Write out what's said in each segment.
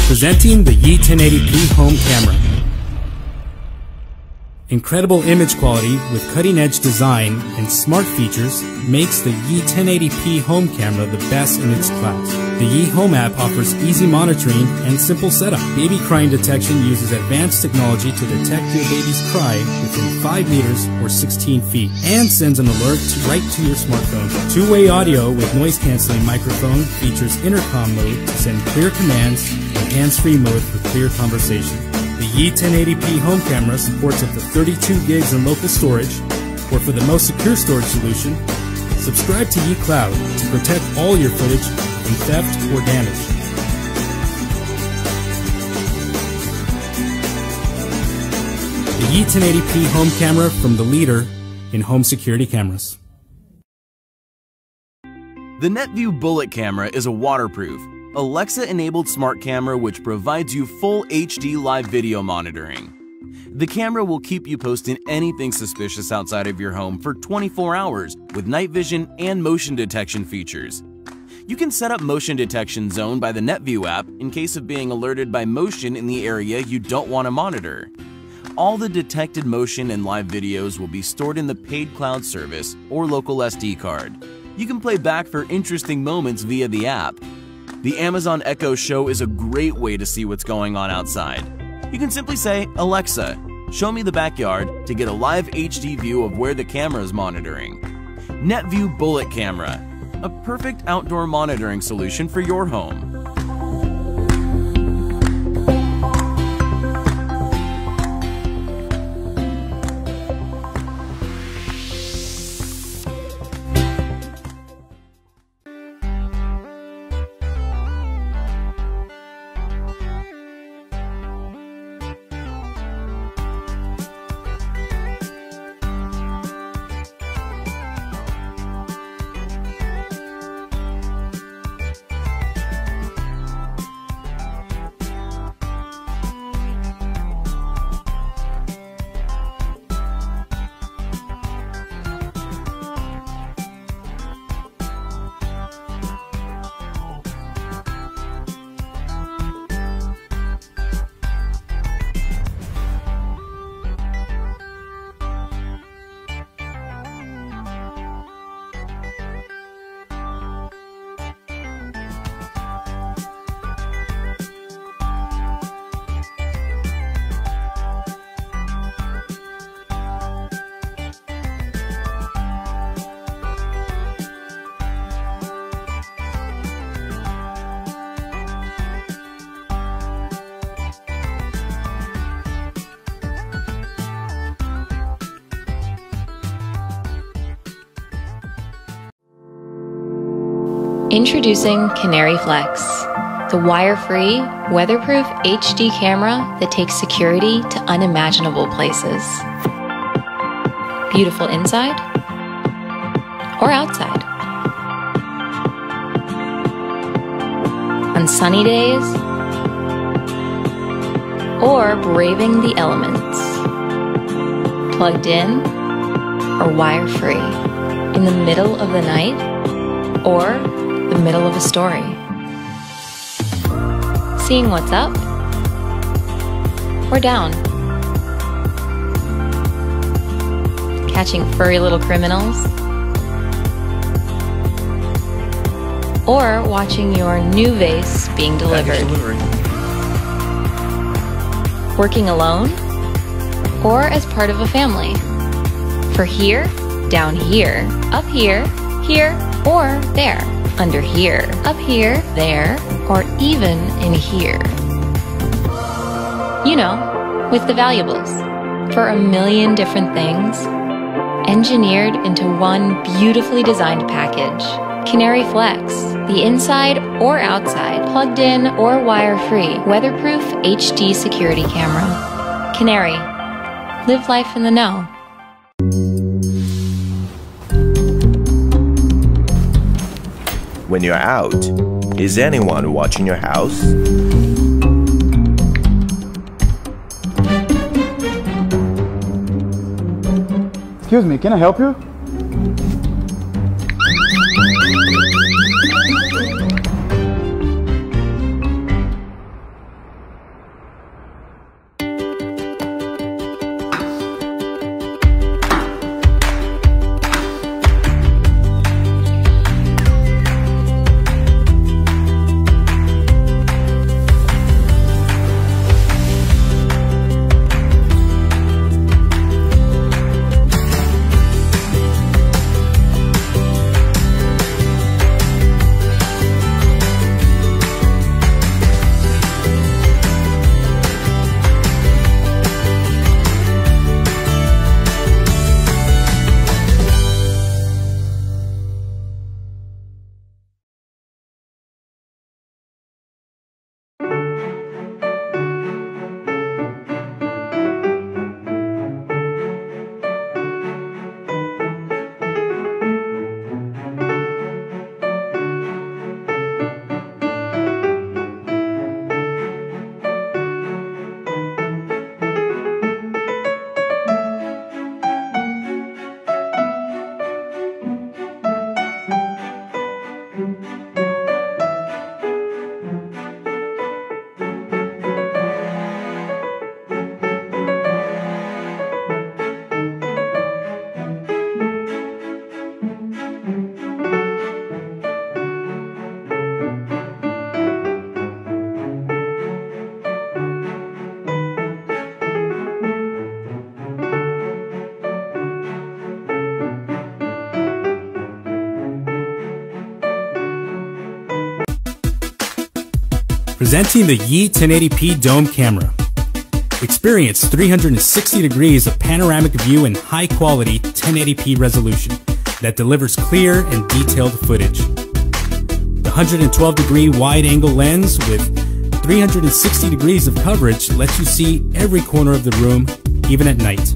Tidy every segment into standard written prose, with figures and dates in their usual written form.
Presenting the Yi 1080p home camera. Incredible image quality with cutting-edge design and smart features makes the Yi 1080p home camera the best in its class. The Yi Home app offers easy monitoring and simple setup. Baby crying detection uses advanced technology to detect your baby's cry within 5 meters or 16 feet and sends an alert right to your smartphone. Two-way audio with noise-canceling microphone features intercom mode to send clear commands and hands-free mode for clear conversation. The Yi 1080p home camera supports up to 32 gigs in local storage, or for the most secure storage solution, subscribe to Yi Cloud to protect all your footage from theft or damage. The Yi 1080p home camera from the leader in home security cameras. The Netvue Bullet Camera is a waterproof, Alexa-enabled smart camera which provides you full HD live video monitoring. The camera will keep you posting anything suspicious outside of your home for 24 hours with night vision and motion detection features. You can set up motion detection zone by the Netvue app in case of being alerted by motion in the area you don't want to monitor. All the detected motion and live videos will be stored in the paid cloud service or local SD card. You can play back for interesting moments via the app. The Amazon Echo Show is a great way to see what's going on outside. You can simply say, "Alexa, show me the backyard," to get a live HD view of where the camera is monitoring. Netvue Bullet Camera, a perfect outdoor monitoring solution for your home. Introducing Canary Flex, the wire-free, weatherproof HD camera that takes security to unimaginable places. Beautiful inside or outside. On sunny days or braving the elements. Plugged in or wire-free, in the middle of the night or the middle of a story. Seeing what's up or down. Catching furry little criminals or watching your new vase being delivered. Working alone or as part of a family. For here, down here, up here, here, or there. Under here, up here, there, or even in here. You know, with the valuables. For a million different things, engineered into one beautifully designed package. Canary Flex, the inside or outside, plugged in or wire-free, weatherproof HD security camera. Canary, live life in the know. When you're out, is anyone watching your house? Excuse me, can I help you? Presenting the Yi 1080p Dome Camera. Experience 360 degrees of panoramic view and high-quality 1080p resolution that delivers clear and detailed footage. The 112-degree wide-angle lens with 360 degrees of coverage lets you see every corner of the room, even at night.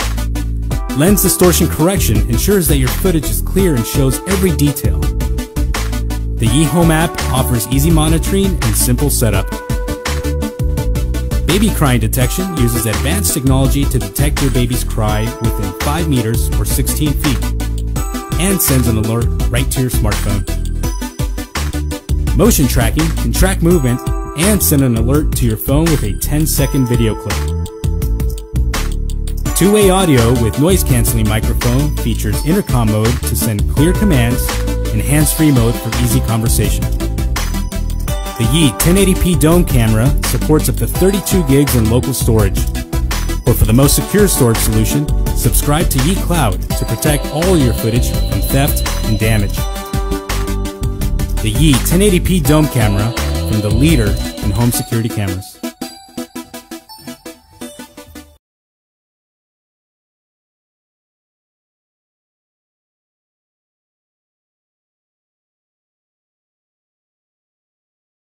Lens distortion correction ensures that your footage is clear and shows every detail. The Yi Home app offers easy monitoring and simple setup. Baby crying detection uses advanced technology to detect your baby's cry within 5 meters or 16 feet and sends an alert right to your smartphone. Motion tracking can track movement and send an alert to your phone with a 10-second video clip. Two-way audio with noise-canceling microphone features intercom mode to send clear commands and hands-free mode for easy conversation. The Yi 1080p Dome camera supports up to 32 gigs in local storage. Or for the most secure storage solution, subscribe to Yi Cloud to protect all your footage from theft and damage. The Yi 1080p Dome camera, from the leader in home security cameras.